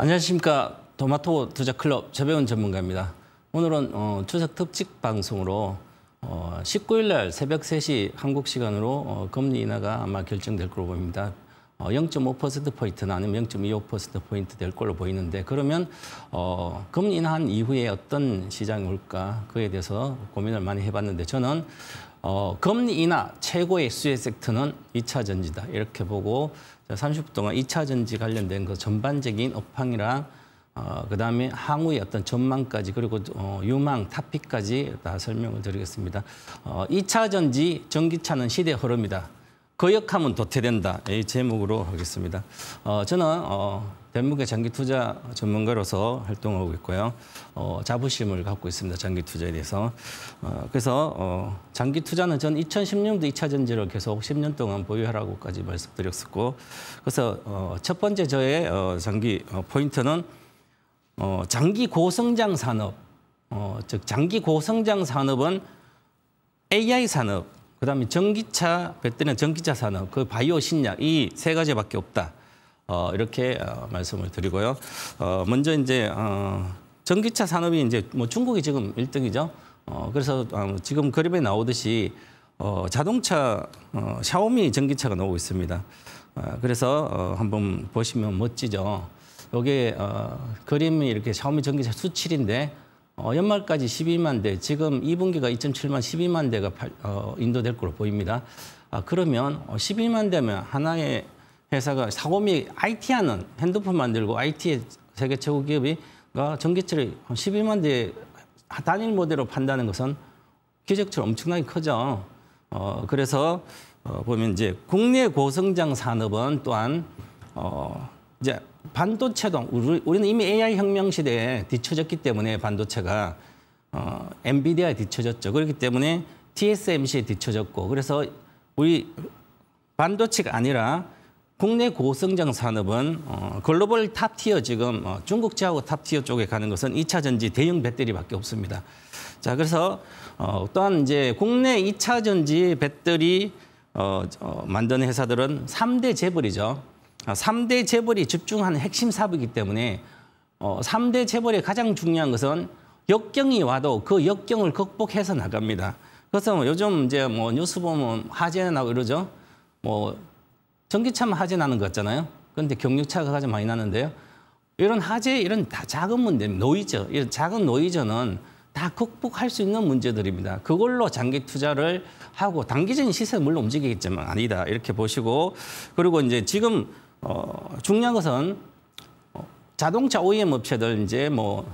안녕하십니까. 토마토 투자 클럽 최배운 전문가입니다. 오늘은 추석 특집 방송으로 19일 날 새벽 3시 한국 시간으로 금리 인하가 아마 결정될 걸로 보입니다. 0.5%포인트나 아니면 0.25%포인트 될 걸로 보이는데, 그러면 금리 인하한 이후에 어떤 시장이 올까, 그에 대해서 고민을 많이 해봤는데, 저는 금리 인하 최고의 수혜 섹터는 2차 전지다, 이렇게 보고 30분 동안 2차 전지 관련된 그 전반적인 업황이랑 그다음에 향후의 어떤 전망까지, 그리고 유망 타픽까지 다 설명을 드리겠습니다. 2차 전지 전기차는 시대 흐름이다. 거역하면 도태된다. 이 제목으로 하겠습니다. 저는 대한민국의 장기 투자 전문가로서 활동하고 있고요. 자부심을 갖고 있습니다. 장기 투자에 대해서. 그래서 장기 투자는 전 2010년도 2차 전지를 계속 10년 동안 보유하라고까지 말씀드렸었고, 그래서 첫 번째 저의 장기 포인트는 장기 고성장 산업, 즉 장기 고성장 산업은 AI 산업, 그다음에 전기차, 배터리 전기차 산업, 그 바이오 신약, 이 세 가지밖에 없다. 이렇게 말씀을 드리고요. 먼저 이제 전기차 산업이 이제 뭐 중국이 지금 1등이죠. 그래서 지금 그림에 나오듯이 자동차 샤오미 전기차가 나오고 있습니다. 그래서 한번 보시면 멋지죠. 여기에 그림이 이렇게 샤오미 전기차 수출인데 연말까지 12만 대, 지금 2분기가 2.7만 12만 대가 인도될 걸로 보입니다. 그러면 12만 대면 하나의 회사가 샤오미 IT하는 핸드폰 만들고 IT의 세계 최고 기업이가 전기차를 12만 대 단일 모델로 판다는 것은 기적처럼 엄청나게 크죠. 그래서 보면 이제 국내 고성장 산업은 또한 이제 반도체도 우리는 이미 AI 혁명 시대에 뒤처졌기 때문에 반도체가 엔비디아에 뒤처졌죠. 그렇기 때문에 TSMC에 뒤처졌고, 그래서 우리 반도체가 아니라 국내 고성장 산업은 글로벌 탑티어, 지금 중국 제하고 탑티어 쪽에 가는 것은 2차 전지 대형 배터리밖에 없습니다. 자, 그래서 또한 이제 국내 2차 전지 배터리 만드는 회사들은 3대 재벌이죠. 3대 재벌이 집중하는 핵심 사업이기 때문에 3대 재벌의 가장 중요한 것은 역경이 와도 그 역경을 극복해서 나갑니다. 그래서 요즘 이제 뭐 뉴스 보면 화재 나고 이러죠. 뭐 전기차만 화재 나는 것 같잖아요. 그런데 경유차가 가장 많이 나는데요. 이런 화재, 이런 다 작은 문제, 노이저, 이런 작은 노이저는 다 극복할 수 있는 문제들입니다. 그걸로 장기 투자를 하고 단기적인 시세는 물론 움직이겠지만 아니다, 이렇게 보시고, 그리고 이제 지금 중요한 것은 자동차 OEM 업체들, 이제 뭐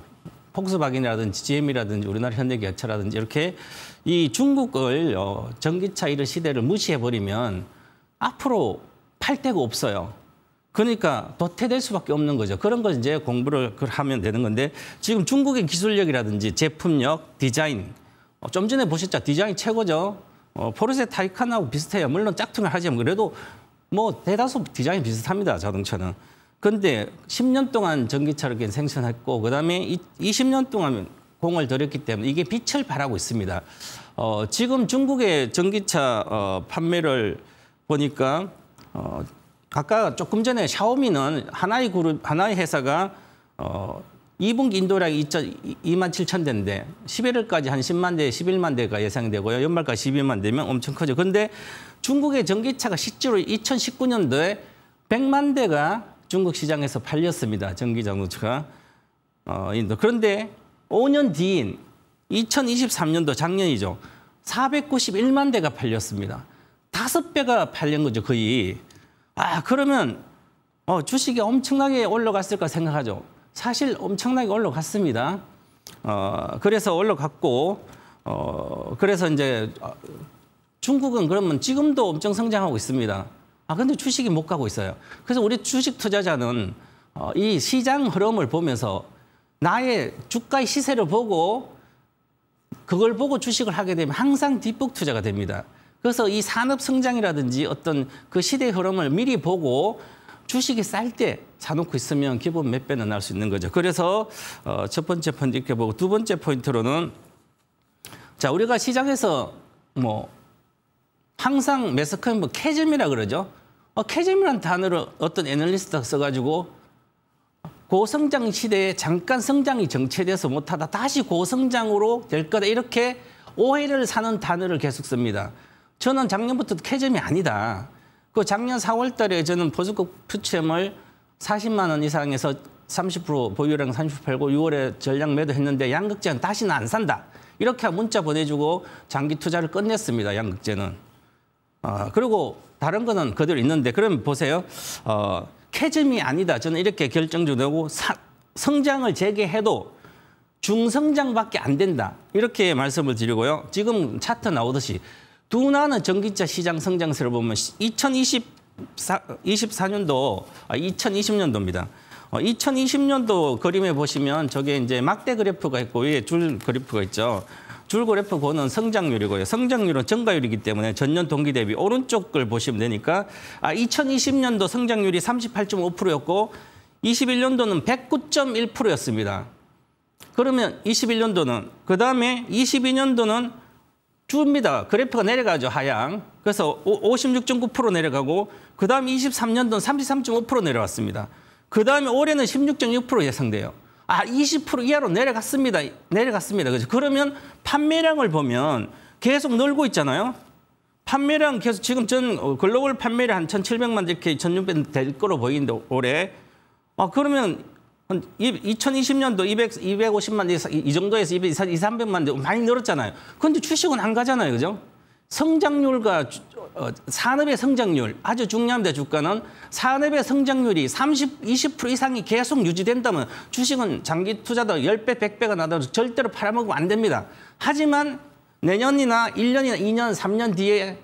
폭스바겐이라든지 GM이라든지 우리나라 현대기아차라든지 이렇게 이 중국을 전기차 이런 시대를 무시해버리면 앞으로 팔 데가 없어요. 그러니까 도태될 수밖에 없는 거죠. 그런 걸 이제 공부를 하면 되는 건데, 지금 중국의 기술력이라든지 제품력, 디자인, 좀 전에 보셨죠? 디자인 최고죠. 포르쉐 타이칸하고 비슷해요. 물론 짝퉁을 하지만 그래도 뭐 대다수 디자인 비슷합니다, 자동차는. 그런데 10년 동안 전기차를 이렇게 생산했고, 그다음에 20년 동안 공을 들였기 때문에 이게 빛을 발하고 있습니다. 지금 중국의 전기차 판매를 보니까 아까 조금 전에 샤오미는 하나의 그룹, 하나의 회사가 2분기 인도량이 2만 7천 대인데 11월까지 한 10만 대, 11만 대가 예상되고요. 연말까지 12만 대면 엄청 크죠. 그런데 중국의 전기차가 실제로 2019년도에 100만 대가 중국 시장에서 팔렸습니다. 전기 자동차가. 그런데 5년 뒤인 2023년도 작년이죠. 491만 대가 팔렸습니다. 5배가 팔린 거죠, 거의. 그러면 주식이 엄청나게 올라갔을까 생각하죠. 사실 엄청나게 올라갔습니다. 그래서 올라갔고, 그래서 이제 중국은 그러면 지금도 엄청 성장하고 있습니다. 근데 주식이 못 가고 있어요. 그래서 우리 주식 투자자는 이 시장 흐름을 보면서 나의 주가의 시세를 보고 그걸 보고 주식을 하게 되면 항상 뒷북 투자가 됩니다. 그래서 이 산업 성장이라든지 어떤 그 시대 흐름을 미리 보고 주식이 쌀 때 사놓고 있으면 기본 몇 배는 날 수 있는 거죠. 그래서 첫 번째 포인트 이렇게 보고, 두 번째 포인트로는, 자, 우리가 시장에서 뭐 항상 매스컴 뭐 캐즘이라 그러죠. 캐즘이라는 단어를 어떤 애널리스트가 써가지고 고성장 시대에 잠깐 성장이 정체돼서 못하다 다시 고성장으로 될 거다. 이렇게 오해를 사는 단어를 계속 씁니다. 저는 작년부터 캐점이 아니다. 그 작년 4월 달에 저는 보수국 퓨처엠을 40만 원 이상에서 30% 보유량 30% 팔고 6월에 전량 매도했는데 양극재는 다시는 안 산다. 이렇게 문자 보내주고 장기 투자를 끝냈습니다. 양극재는. 그리고 다른 거는 그대로 있는데 그러면 보세요. 캐점이 아니다. 저는 이렇게 결정적으로 성장을 재개해도 중성장밖에 안 된다. 이렇게 말씀을 드리고요. 지금 차트 나오듯이 둔화는 전기차 시장 성장세를 보면 2020년도입니다. 2020년도 그림에 보시면 저게 이제 막대 그래프가 있고 위에 줄 그래프가 있죠. 줄 그래프 보는 성장률이고요. 성장률은 증가율이기 때문에 전년 동기 대비 오른쪽 걸 보시면 되니까 2020년도 성장률이 38.5%였고 21년도는 109.1%였습니다. 그러면 21년도는 그다음에 22년도는 줍니다. 그래프가 내려가죠. 하향. 그래서 56.9% 내려가고 그다음에 23년도는 33.5% 내려왔습니다. 그다음에 올해는 16.6% 예상돼요. 20% 이하로 내려갔습니다. 그죠? 그러면 판매량을 보면 계속 늘고 있잖아요. 판매량 계속 지금 전 글로벌 판매량 한 1,700만 이렇게 1,600 될 거로 보이는데 올해. 그러면 2020년도 250만 이 정도에서 200-300만 많이 늘었잖아요. 그런데 주식은 안 가잖아요. 그죠? 성장률과 산업의 성장률 아주 중요합니다. 주가는 산업의 성장률이 20% 이상이 계속 유지된다면 주식은 장기 투자도 10배, 100배가 나더라도 절대로 팔아먹으면 안 됩니다. 하지만 내년이나 1년이나 2년, 3년 뒤에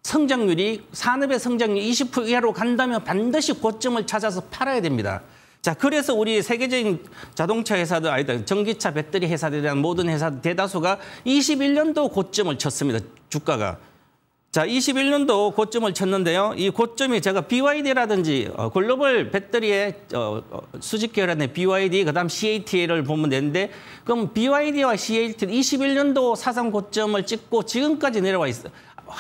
성장률이 산업의 성장률이 20% 이하로 간다면 반드시 고점을 찾아서 팔아야 됩니다. 자, 그래서 우리 세계적인 자동차 회사들, 전기차 배터리 회사들에 대한 모든 회사 대다수가 21년도 고점을 쳤습니다. 주가가. 자, 21년도 고점을 쳤는데요. 이 고점이 제가 BYD라든지 글로벌 배터리의 수직 계열의 BYD, 그다음 CATL을 보면 되는데, 그럼 BYD와 CATL 21년도 사상 고점을 찍고 지금까지 내려와 있어요.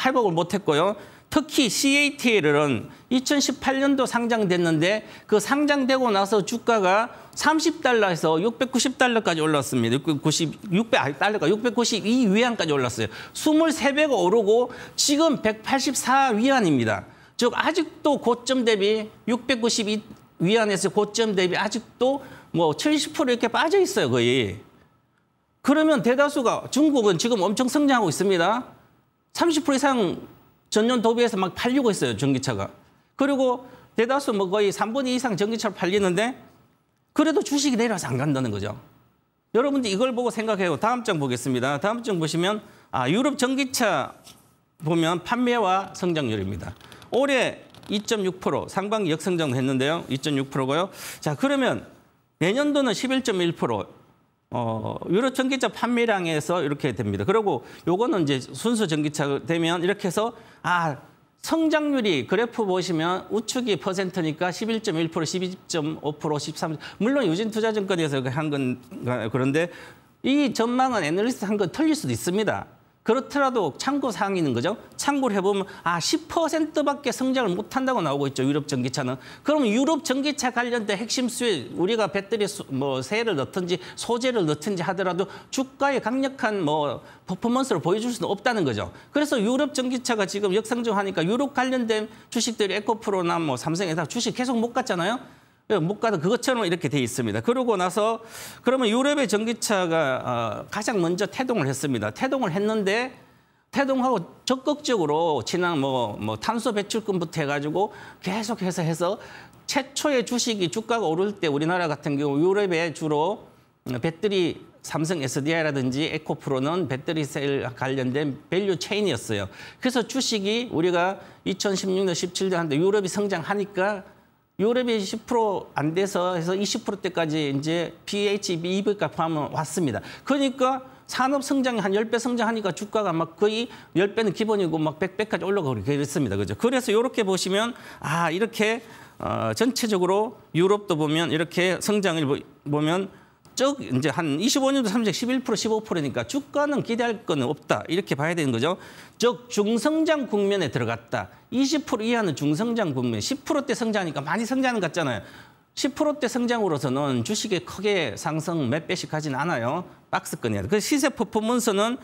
회복을 못했고요. 특히 CATL은 2018년도 상장됐는데 그 상장되고 나서 주가가 30달러에서 690달러까지 올랐습니다. 600달러가 692위안까지 올랐어요. 23배가 오르고 지금 184위안입니다. 즉 아직도 고점 대비 692위안에서 고점 대비 아직도 뭐 70% 이렇게 빠져 있어요, 거의. 그러면 대다수가 중국은 지금 엄청 성장하고 있습니다. 30% 이상 전년 도비해서 막 팔리고 있어요, 전기차가. 그리고 대다수 뭐 거의 3분의 2 이상 전기차를 팔리는데 그래도 주식이 내려와서 안 간다는 거죠. 여러분들 이걸 보고 생각해요. 다음 장 보겠습니다. 다음 장 보시면 유럽 전기차 보면 판매와 성장률입니다. 올해 2.6% 상반기 역성장 했는데요. 2.6%고요. 자, 그러면 내년도는 11.1%. 유럽 전기차 판매량에서 이렇게 됩니다. 그리고 요거는 이제 순수 전기차 되면 이렇게 해서 성장률이 그래프 보시면 우측이 퍼센트니까 11.1%, 12.5%, 13%. 물론 유진투자증권에서 한 건 그런데 이 전망은 애널리스트 한 건 틀릴 수도 있습니다. 그렇더라도 참고 사항이 있는 거죠. 참고를 해보면 10%밖에 성장을 못한다고 나오고 있죠. 유럽 전기차는. 그러면 유럽 전기차 관련된 핵심 수혜 우리가 배터리 세를 넣든지 소재를 넣든지 하더라도 주가에 강력한 퍼포먼스를 보여줄 수는 없다는 거죠. 그래서 유럽 전기차가 지금 역성장하니까 유럽 관련된 주식들이 에코프로나 삼성에다 주식 계속 못 갔잖아요. 못 가도 그것처럼 이렇게 돼 있습니다. 그러고 나서 그러면 유럽의 전기차가 가장 먼저 태동을 했습니다. 태동을 했는데 태동하고 적극적으로 지난 탄소 배출금부터 해가지고 계속해서 해서 최초의 주식이 주가가 오를 때 우리나라 같은 경우 유럽에 주로 배터리 삼성 SDI라든지 에코프로는 배터리 셀 관련된 밸류 체인이었어요. 그래서 주식이 우리가 2016년, 17년 한데 유럽이 성장하니까 유럽이 10% 안 돼서 해서 20%대까지 이제 PHEV가 포함하면 왔습니다. 그러니까 산업 성장이 한 10배 성장하니까 주가가 막 거의 10배는 기본이고 막 100배까지 올라가고 그랬습니다. 그죠? 그래서 이렇게 보시면 이렇게 전체적으로 유럽도 보면 이렇게 성장을 보면 이제 한 25년도 11%, 15%니까 주가는 기대할 건 없다. 이렇게 봐야 되는 거죠. 즉 중성장 국면에 들어갔다. 20% 이하는 중성장 국면, 10%대 성장하니까 많이 성장하는 것 같잖아요. 10%대 성장으로서는 주식이 크게 상승 몇 배씩 하진 않아요. 박스권이에요. 그 시세 퍼포먼스는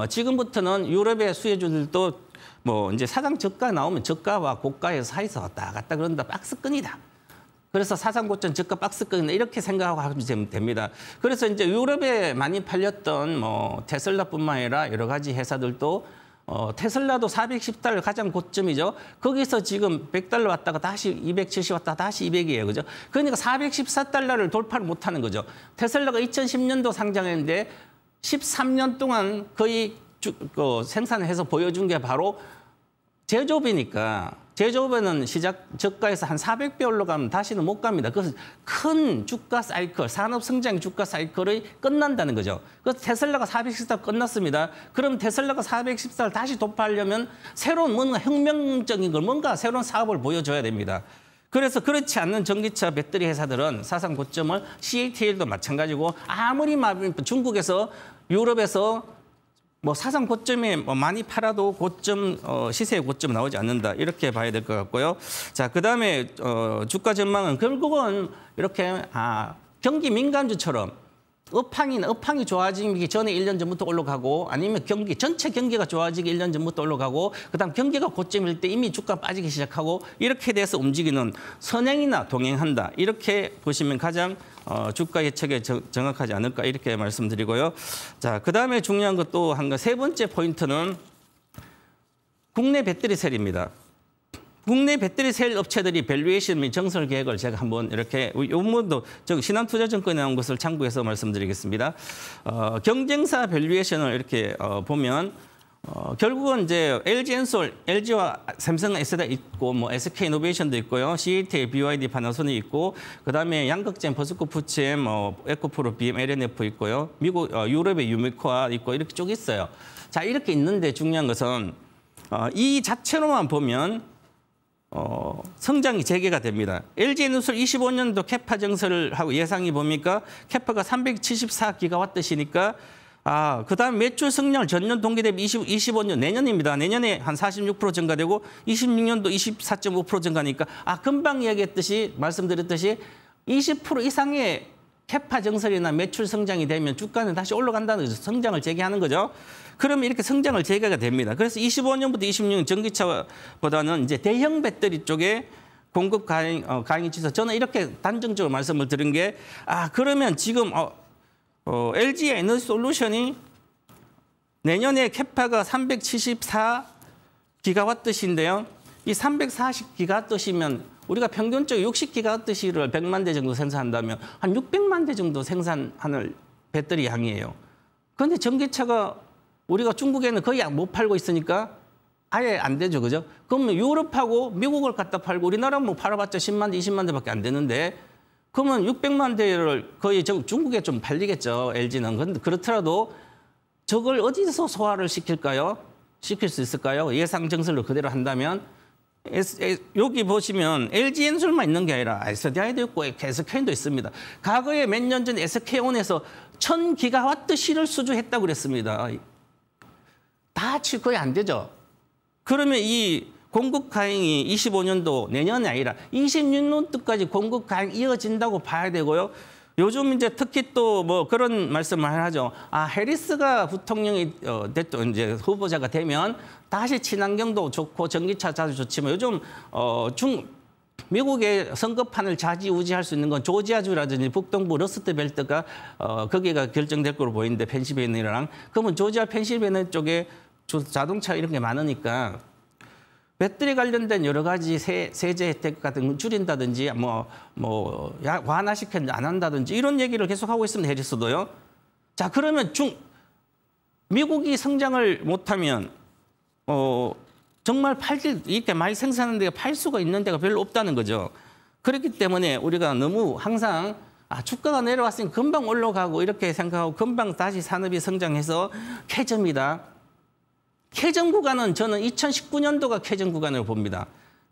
지금부터는 유럽의 수혜주들도 뭐 이제 사상 저가 나오면 저가와 고가의 사이에서 왔다 갔다 그런다. 박스권이다. 그래서 사상 고점 저가 박스권이다. 이렇게 생각하고 하시면 됩니다. 그래서 이제 유럽에 많이 팔렸던 뭐 테슬라뿐만 아니라 여러 가지 회사들도 테슬라도 410달러 가장 고점이죠. 거기서 지금 100달러 왔다가 다시 270 왔다가 다시 200이에요. 그죠? 그러니까 414달러를 돌파를 못하는 거죠. 테슬라가 2010년도 상장했는데 13년 동안 거의 생산해서 보여준 게 바로 제조업이니까 제조업에는 시작 저가에서 한 400배 올라가면 다시는 못 갑니다. 그래서 큰 주가 사이클, 산업 성장 주가 사이클이 끝난다는 거죠. 그래서 테슬라가 414 끝났습니다. 그럼 테슬라가 414를 다시 돌파하려면 새로운 뭔가 혁명적인 걸 뭔가 새로운 사업을 보여줘야 됩니다. 그래서 그렇지 않는 전기차 배터리 회사들은 사상 고점을 CATL도 마찬가지고 아무리 중국에서 유럽에서 뭐 사상 고점에 많이 팔아도 고점 시세의 고점 나오지 않는다 이렇게 봐야 될 것 같고요. 자, 그다음에 주가 전망은 결국은 이렇게 경기 민감주처럼 업황이 좋아지기 전에 1년 전부터 올라가고 아니면 전체 경기가 좋아지기 1년 전부터 올라가고 그다음 경기가 고점일 때 이미 주가 빠지기 시작하고 이렇게 돼서 움직이는 선행이나 동행한다. 이렇게 보시면 가장 주가 예측에 정확하지 않을까 이렇게 말씀드리고요. 자, 그다음에 중요한 것도 세 번째 포인트는 국내 배터리 셀입니다. 국내 배터리 셀 업체들이 밸류에이션 및 정설 계획을 제가 한번 이렇게 요번도 신한투자증권에 나온 것을 참고해서 말씀드리겠습니다. 경쟁사 밸류에이션을 이렇게 보면 결국은 이제 LG엔솔, LG와 삼성 S가 있고 뭐 SK이노베이션도 있고요. CATL, BYD, 파나소닉 있고 그다음에 양극재, 버스코 푸치엠, 에코프로, BM, LNF 있고요. 미국, 유럽의 유미코아 있고 이렇게 쭉 있어요. 자, 이렇게 있는데 중요한 것은 이 자체로만 보면 성장이 재개가 됩니다. LG에너솔 25년도 캐파 정설을 하고 예상이 뭡니까? 캐파가 374기가와트시니까 그다음 매출 성장을 전년 동기 대비 25년 내년입니다. 내년에 한 46% 증가되고 26년도 24.5% 증가니까 금방 이야기했듯이 말씀드렸듯이 20% 이상의 캐파 정설이나 매출 성장이 되면 주가는 다시 올라간다는 거죠. 성장을 재개하는 거죠. 그러면 이렇게 성장을 재개가 됩니다. 그래서 25년부터 26년 전기차보다는 이제 대형 배터리 쪽에 공급 가행이 있어서 저는 이렇게 단정적으로 말씀을 드린 게 그러면 지금 LG 에너지 솔루션이 내년에 캐파가 374기가와트시인데요. 이 340기가와트시면 우리가 평균적으로 60기가와트시를 100만 대 정도 생산한다면 한 600만 대 정도 생산하는 배터리 양이에요. 그런데 전기차가 우리가 중국에는 거의 못 팔고 있으니까 아예 안 되죠. 그죠? 그러면 유럽하고 미국을 갖다 팔고 우리나라 뭐 팔아봤자 10만 대, 20만 대밖에 안 되는데 그러면 600만 대를 거의 중국에 좀 팔리겠죠. LG는. 그런데 그렇더라도 저걸 어디서 소화를 시킬까요? 시킬 수 있을까요? 예상 정설로 그대로 한다면 여기 보시면 LG엔솔만 있는 게 아니라 SDI도 있고 SK도 있습니다. 과거에 몇 년 전 SK온에서 1000기가와트시를 수주했다고 그랬습니다. 다 거의 안 되죠. 그러면 이 공급 가행이 25년도 내년이 아니라 26년도까지 공급 가행 이어진다고 봐야 되고요. 요즘 이제 특히 또 뭐 그런 말씀을 하죠. 해리스가 부통령이 이제 후보자가 되면 다시 친환경도 좋고 전기차 자주 좋지만 요즘 미국의 선거판을 좌지우지할 수 있는 건 조지아주라든지 북동부 러스트벨트가 거기가 결정될 거로 보이는데 펜실베니아랑 그러면 조지아 펜실베니아 쪽에 자동차 이런 게 많으니까 배터리 관련된 여러 가지 세제 혜택 같은 거 줄인다든지 완화시켜 안 한다든지 이런 얘기를 계속하고 있습니다. 해리스도요. 자, 그러면 미국이 성장을 못하면 정말 이렇게 많이 생산하는 데가 팔 수가 있는 데가 별로 없다는 거죠. 그렇기 때문에 우리가 너무 항상 주가가 내려왔으니 금방 올라가고 이렇게 생각하고 금방 다시 산업이 성장해서 캐점이다. 캐점 구간은 저는 2019년도가 캐점 구간으로 봅니다.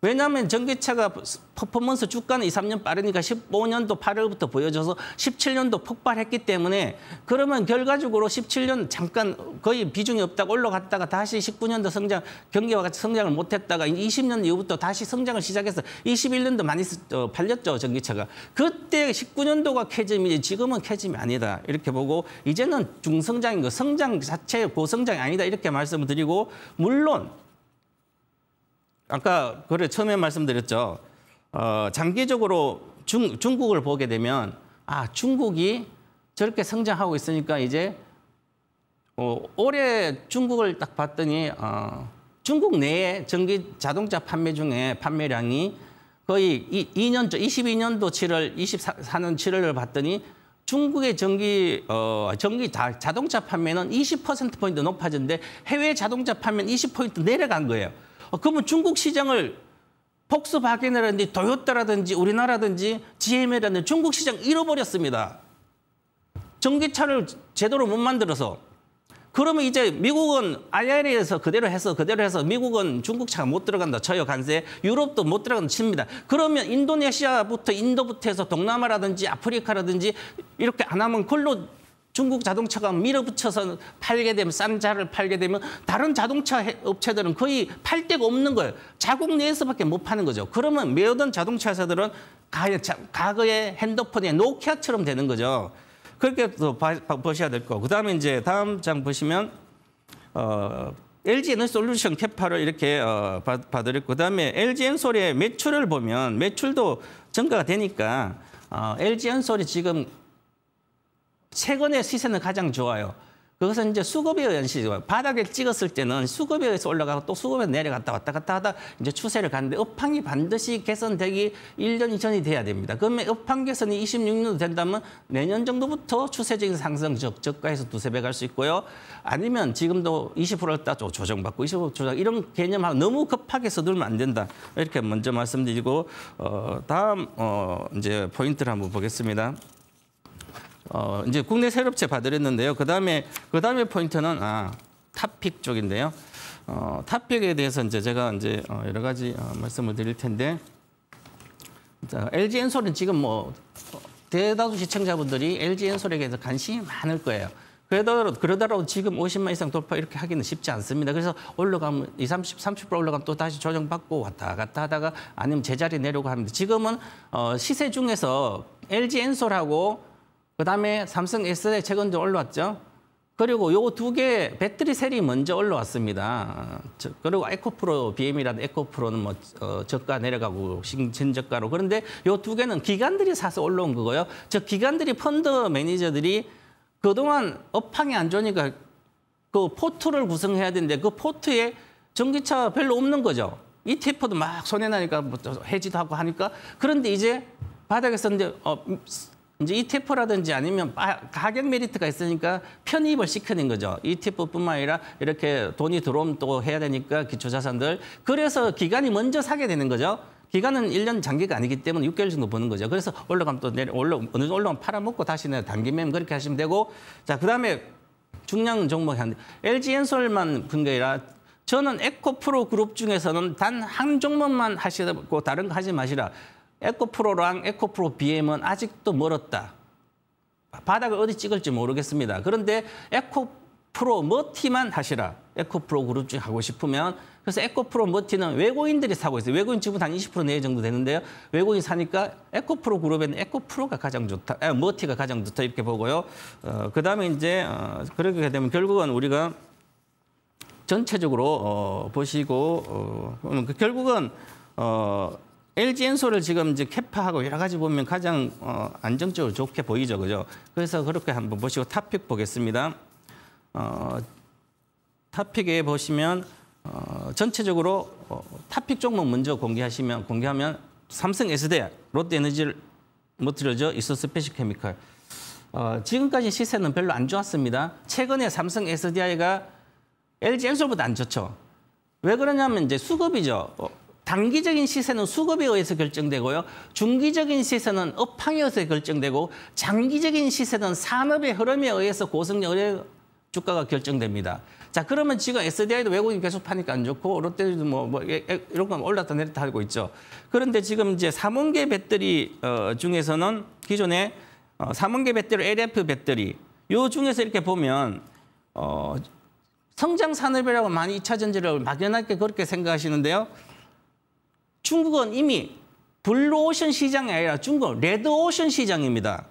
왜냐하면 전기차가 퍼포먼스 주가는 2, 3년 빠르니까 15년도 8월부터 보여줘서 17년도 폭발했기 때문에 그러면 결과적으로 17년 잠깐 거의 비중이 없다가 올라갔다가 다시 19년도 성장, 경기와 같이 성장을 못했다가 20년 이후부터 다시 성장을 시작해서 21년도 많이 팔렸죠, 전기차가. 그때 19년도가 캐즘이지 지금은 캐즘이 아니다. 이렇게 보고 이제는 중성장인 거, 성장 자체 고성장이 아니다. 이렇게 말씀을 드리고 물론 아까 그래 처음에 말씀드렸죠. 장기적으로 중국을 보게 되면 중국이 저렇게 성장하고 있으니까 이제 올해 중국을 딱 봤더니 중국 내에 전기 자동차 판매 중에 판매량이 거의 22년도 7월, 24년 7월을 봤더니 중국의 자동차 판매는 20%포인트 높아졌는데 해외 자동차 판매는 20포인트 내려간 거예요. 그러면 중국 시장을 폭스바겐이라든지 토요타라든지 우리나라든지 GM이라든지 중국 시장 잃어버렸습니다. 전기차를 제대로 못 만들어서. 그러면 이제 미국은 IRA에서 그대로 해서 미국은 중국 차가 못 들어간다 쳐요, 관세. 유럽도 못 들어간다 칩니다. 그러면 인도네시아부터 인도부터 해서 동남아라든지 아프리카라든지 이렇게 안 하면 그걸로 중국 자동차가 밀어붙여서 팔게 되면 싼 차를 팔게 되면 다른 자동차 업체들은 거의 팔 데가 없는 거예요. 자국 내에서밖에 못 파는 거죠. 그러면 모든 자동차 회사들은 과거의 핸드폰의 노키아처럼 되는 거죠. 그렇게 또 보셔야 될 거고. 그다음에 이제 다음 장 보시면 LG에너지솔루션 캐파를 이렇게 봐드렸고, 그다음에 LG엔솔의 매출을 보면 매출도 증가가 되니까 LG엔솔이 지금 최근에 시세는 가장 좋아요. 그것은 이제 수급에 의한 시세죠. 바닥에 찍었을 때는 수급에 의해서 올라가고 또 수급에 내려갔다 왔다 갔다 하다 이제 추세를 가는데 업황이 반드시 개선되기 1년 이전이 돼야 됩니다. 그러면 업황 개선이 26년도 된다면 내년 정도부터 추세적인 상승, 저가에서 두세 배 갈 수 있고요. 아니면 지금도 20%를 따 조정받고 25% 조정 이런 개념하고 너무 급하게 서두르면 안 된다. 이렇게 먼저 말씀드리고 다음 이제 포인트를 한번 보겠습니다. 이제 국내 세력체 봐드렸는데요. 그다음에 포인트는 탑픽 쪽인데요. 탑픽에 대해서 이제 제가 이제 여러 가지 말씀을 드릴 텐데, LG엔솔은 지금 뭐 대다수 시청자분들이 LG엔솔에 대해서 관심이 많을 거예요. 그러더라도 지금 50만 이상 돌파 이렇게 하기는 쉽지 않습니다. 그래서 올라가면 30% 올라가면 또 다시 조정받고 왔다 갔다 하다가 아니면 제자리 내려고 하는데 지금은 시세 중에서 LG엔솔하고 그다음에 삼성 S대 최근 좀 올라왔죠. 그리고 요 두 개 배터리 셀이 먼저 올라왔습니다. 그리고 에코프로 BM이라든 에코프로는 뭐 저가 내려가고 신저가로. 그런데 요 두 개는 기관들이 사서 올라온 거고요. 기관들이 펀드 매니저들이 그동안 업황이 안 좋으니까 그 포트를 구성해야 되는데 그 포트에 전기차 별로 없는 거죠. ETF도 막 손해 나니까 뭐 해지도 하고 하니까. 그런데 이제 바닥에서 이제 ETF라든지 아니면 가격 메리트가 있으니까 편입을 시키는 거죠. ETF뿐만 아니라 이렇게 돈이 들어오면 또 해야 되니까 기초자산들. 그래서 기관이 먼저 사게 되는 거죠. 기간은 1년 장기가 아니기 때문에 6개월 정도 보는 거죠. 그래서 올라가면 또 어느 정도 올라가면 팔아먹고 다시 단기 매매 그렇게 하시면 되고. 자, 그다음에 중량 종목 LG엔솔만 본 게 아니라 저는 에코프로 그룹 중에서는 단 한 종목만 하시고 다른 거 하지 마시라. 에코프로랑 에코프로 BM은 아직도 멀었다. 바닥을 어디 찍을지 모르겠습니다. 그런데 에코프로 머티만 하시라. 에코프로 그룹 중에 하고 싶으면. 그래서 에코프로 머티는 외국인들이 사고 있어요. 외국인 지분 한 20% 내외 정도 되는데요. 외국인이 사니까 에코프로 그룹에는 에코프로가 가장 좋다. 머티가 가장 좋다 이렇게 보고요. 그다음에 이제 그렇게 되면 결국은 우리가 전체적으로 보시고 결국은 LG엔솔을 지금 이제 캐파하고 여러 가지 보면 가장 안정적으로 좋게 보이죠, 그죠? 그래서 그렇게 한번 보시고 탑픽 보겠습니다. 탑픽에 보시면 전체적으로 탑픽 종목 먼저 공개하면 삼성 S대, 롯데에너지 머티리얼즈, 이소스페셜케미칼. 지금까지 시세는 별로 안 좋았습니다. 최근에 삼성 SDI가 LG엔솔보다 안 좋죠. 왜 그러냐면 이제 수급이죠. 단기적인 시세는 수급에 의해서 결정되고요. 중기적인 시세는 업황에 의해서 결정되고 장기적인 시세는 산업의 흐름에 의해서 고성장을 주가가 결정됩니다. 자, 그러면 지금 SDI도 외국인 계속 파니까 안 좋고 롯데도 이런 건 올랐다 내렸다 하고 있죠. 그런데 지금 이제 3원계 배터리 중에서는 기존에 3원계 배터리, LF 배터리 요 중에서 이렇게 보면 성장 산업이라고 많이 2차 전지를 막연하게 그렇게 생각하시는데요. 중국은 이미 블루오션 시장이 아니라 중국은 레드오션 시장입니다.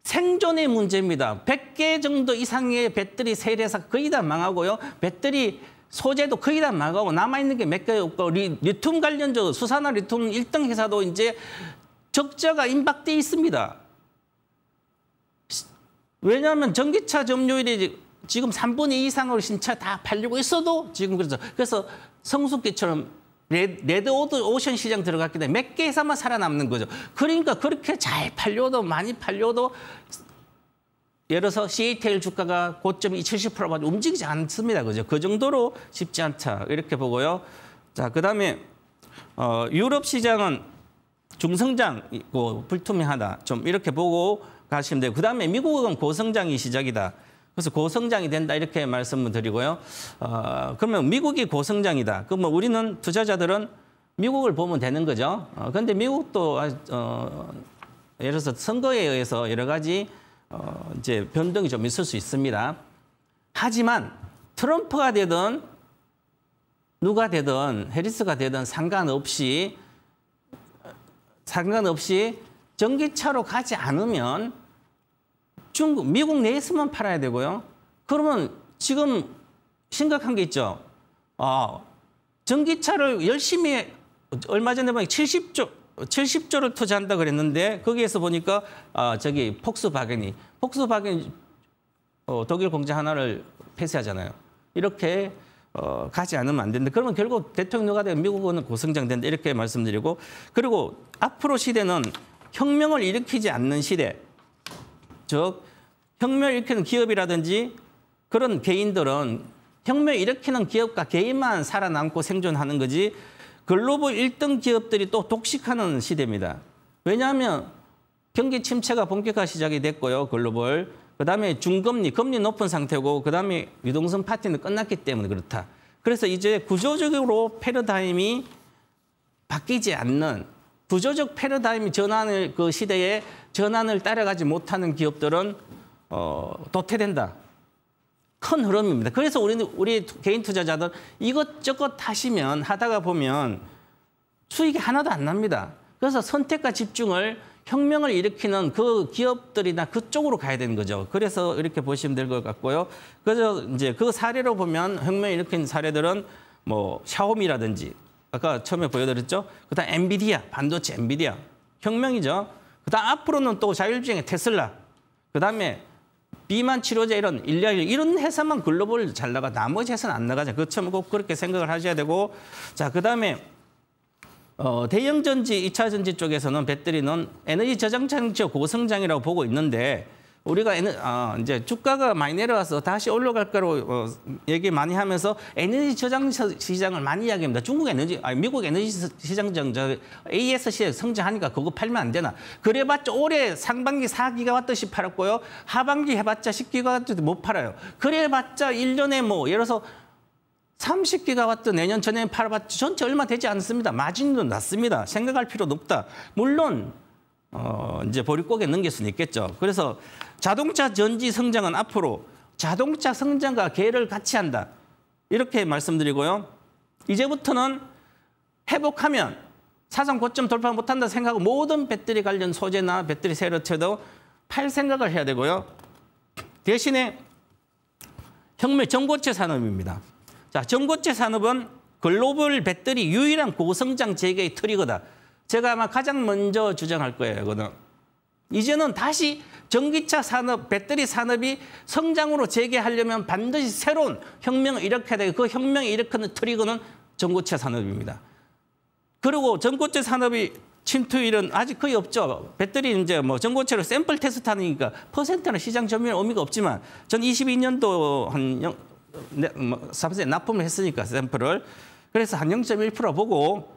생존의 문제입니다. 100개 정도 이상의 배터리 세례사 거의 다 망하고요. 배터리 소재도 거의 다 망하고 남아있는 게 몇 개 없고 리튬 관련주 수산화 리튬 1등 회사도 이제 적자가 임박돼 있습니다. 왜냐하면 전기차 점유율이 지금 3분의 2 이상으로 신차 다 팔리고 있어도 지금 그래서 성숙기처럼 레드 오션 시장 들어갔기 때문에 몇 개 회사만 살아남는 거죠. 그러니까 그렇게 잘 팔려도 많이 팔려도 예를 들어서 CATL 주가가 고점이 70%까지 움직이지 않습니다. 그죠? 그 정도로 쉽지 않다. 이렇게 보고요. 자, 그다음에 유럽 시장은 중성장이고 불투명하다. 좀 이렇게 보고 가시면 돼요. 그다음에 미국은 고성장이 시작이다. 그래서 고성장이 된다 이렇게 말씀을 드리고요. 그러면 미국이 고성장이다. 그러면 우리는 투자자들은 미국을 보면 되는 거죠. 그런데 미국도 예를 들어서 선거에 의해서 여러 가지 이제 변동이 좀 있을 수 있습니다. 하지만 트럼프가 되든 누가 되든 해리스가 되든 상관없이 전기차로 가지 않으면 미국 내에서만 팔아야 되고요. 그러면 지금 심각한 게 있죠. 전기차를 열심히 얼마 전에 보니까 70조를 투자한다 그랬는데 거기에서 보니까 저기 폭스바겐이 독일 공장 하나를 폐쇄하잖아요. 이렇게 가지 않으면 안 된다. 그러면 결국 대통령 누가 되면 미국은 고성장된다 이렇게 말씀드리고 그리고 앞으로 시대는 혁명을 일으키지 않는 시대. 즉 혁명을 일으키는 기업이라든지 그런 개인들은 혁명을 일으키는 기업과 개인만 살아남고 생존하는 거지 글로벌 1등 기업들이 또 독식하는 시대입니다. 왜냐하면 경기 침체가 본격화 시작이 됐고요. 글로벌. 그다음에 중금리, 금리 높은 상태고 그다음에 유동성 파티는 끝났기 때문에 그렇다. 그래서 이제 구조적으로 패러다임이 바뀌지 않는 구조적 패러다임 전환을 그 시대에 전환을 따라가지 못하는 기업들은 도태된다. 큰 흐름입니다. 그래서 우리 개인 투자자들 이것저것 하다가 보면 수익이 하나도 안 납니다. 그래서 선택과 집중을 혁명을 일으키는 그 기업들이나 그쪽으로 가야 되는 거죠. 그래서 이렇게 보시면 될 것 같고요. 그래서 이제 그 사례로 보면 혁명을 일으킨 사례들은 뭐 샤오미라든지 아까 처음에 보여드렸죠. 그다음 엔비디아, 반도체 엔비디아 혁명이죠. 그다음 앞으로는 또 자율주행의 테슬라. 그다음에 비만 치료제 이런 이런 회사만 글로벌 잘 나가 나머지 회사는 안 나가죠. 그 처음 꼭 그렇게 생각을 하셔야 되고 자 그다음에 대형 전지, 2차 전지 쪽에서는 배터리는 에너지 저장 장치 고성장이라고 보고 있는데 우리가 이제 주가가 많이 내려와서 다시 올라갈 거로 얘기 많이 하면서 에너지 저장 시장을 많이 이야기합니다. 미국 에너지 시장 AS 시장 성장하니까 그거 팔면 안 되나? 그래봤자 올해 상반기 4기가와트씩 팔았고요. 하반기 해봤자 10기가와트도 못 팔아요. 그래봤자 1년에 뭐 예를 들어서 30기가와트 내년 전에 팔아봤자 전체 얼마 되지 않습니다. 마진도 낮습니다. 생각할 필요도 없다. 물론 이제 보릿고개 넘길 수는 있겠죠. 그래서 자동차 전지 성장은 앞으로 자동차 성장과 계를 같이 한다. 이렇게 말씀드리고요. 이제부터는 회복하면 사상 고점 돌파 못한다 생각하고 모든 배터리 관련 소재나 배터리 세력체도 팔 생각을 해야 되고요. 대신에 혁명 전고체 산업입니다. 자, 전고체 산업은 글로벌 배터리 유일한 고성장 재개의 트리거다. 제가 아마 가장 먼저 주장할 거예요. 이거는. 이제는 다시 전기차 산업, 배터리 산업이 성장으로 재개하려면 반드시 새로운 혁명을 일으켜야 되고 그 혁명을 일으키는 트리거는 전고체 산업입니다. 그리고 전고체 산업이 침투율은 아직 거의 없죠. 배터리 이제 뭐 전고체로 샘플 테스트하니까 퍼센트는 시장 점유율 의미가 없지만 전 22년도 한 3% 납품을 했으니까 샘플을. 그래서 한 0.1% 보고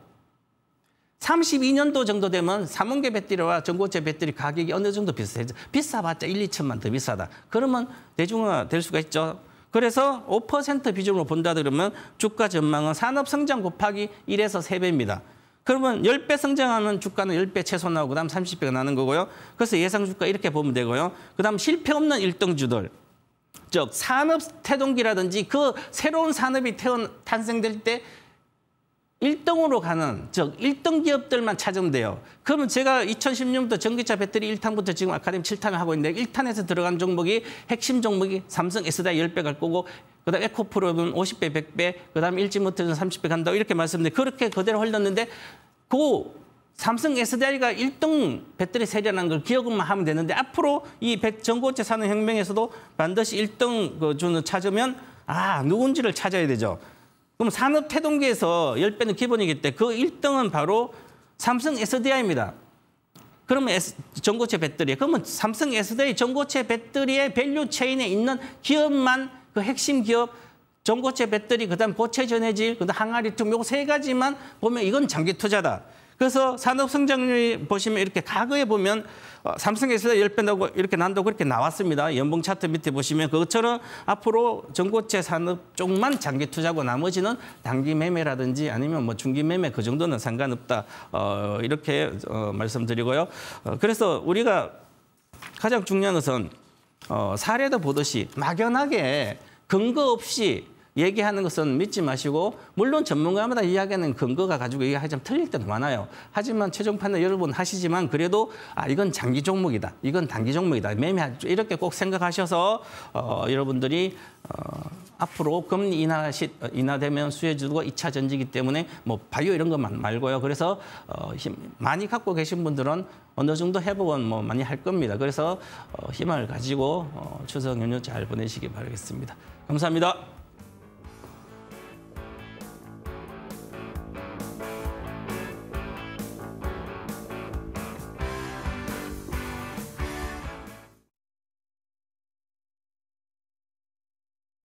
32년도 정도 되면 3원계 배터리와 전고체 배터리 가격이 어느 정도 비슷해져. 비싸봤자 1, 2천만 더 비싸다. 그러면 대중화 될 수가 있죠. 그래서 5% 비중으로 본다 그러면 주가 전망은 산업 성장 곱하기 1에서 3배입니다. 그러면 10배 성장하면 주가는 10배 최소 나오고 그다음 30배가 나는 거고요. 그래서 예상 주가 이렇게 보면 되고요. 그다음 실패 없는 1등주들. 즉 산업 태동기라든지 그 새로운 산업이 탄생될 때 1등으로 가는, 즉 1등 기업들만 찾으면 돼요. 그러면 제가 2010년부터 전기차 배터리 1탄부터 지금 아카데미 7탄을 하고 있는데 1탄에서 들어간 종목이 핵심 종목이 삼성 SDI 10배 갈 거고 그다음 에코프로는 50배, 100배, 그다음 일지모터는 30배 간다고 이렇게 말씀드렸는데 그렇게 그대로 흘렀는데 그 삼성 SDI가 1등 배터리 세련한 걸 기억만 하면 되는데 앞으로 이 전고체 산업혁명에서도 반드시 1등 그 주는 찾으면 누군지를 찾아야 되죠. 그럼 산업 태동기에서 10배는 기본이기 때문에 그 1등은 바로 삼성 SDI입니다. 그러면 전고체 배터리. 그러면 삼성 SDI 전고체 배터리의 밸류 체인에 있는 기업만 그 핵심 기업 전고체 배터리, 그다음 고체 전해질, 그다음 항아리튬 요 세 가지만 보면 이건 장기 투자다. 그래서 산업 성장률 보시면 이렇게 과거에 보면 삼성에서 10배 나고 이렇게 난다고 그렇게 나왔습니다. 연봉 차트 밑에 보시면 그것처럼 앞으로 전고체 산업 쪽만 장기 투자고 나머지는 단기 매매라든지 아니면 뭐 중기 매매 그 정도는 상관없다. 이렇게 말씀드리고요. 그래서 우리가 가장 중요한 것은 사례도 보듯이 막연하게 근거 없이 얘기하는 것은 믿지 마시고 물론 전문가마다 이야기하는 근거가 가지고 얘기하자면 틀릴 때도 많아요. 하지만 최종 판단 여러분 하시지만 그래도 이건 장기 종목이다. 이건 단기 종목이다. 매매하죠. 이렇게 꼭 생각하셔서 여러분들이 앞으로 금리 인하되면 수혜주고 2차 전지기 때문에 뭐 바이오 이런 것만 말고요. 그래서 많이 갖고 계신 분들은 어느 정도 회복은 뭐 많이 할 겁니다. 그래서 힘을 가지고 추석 연휴 잘 보내시기 바라겠습니다. 감사합니다.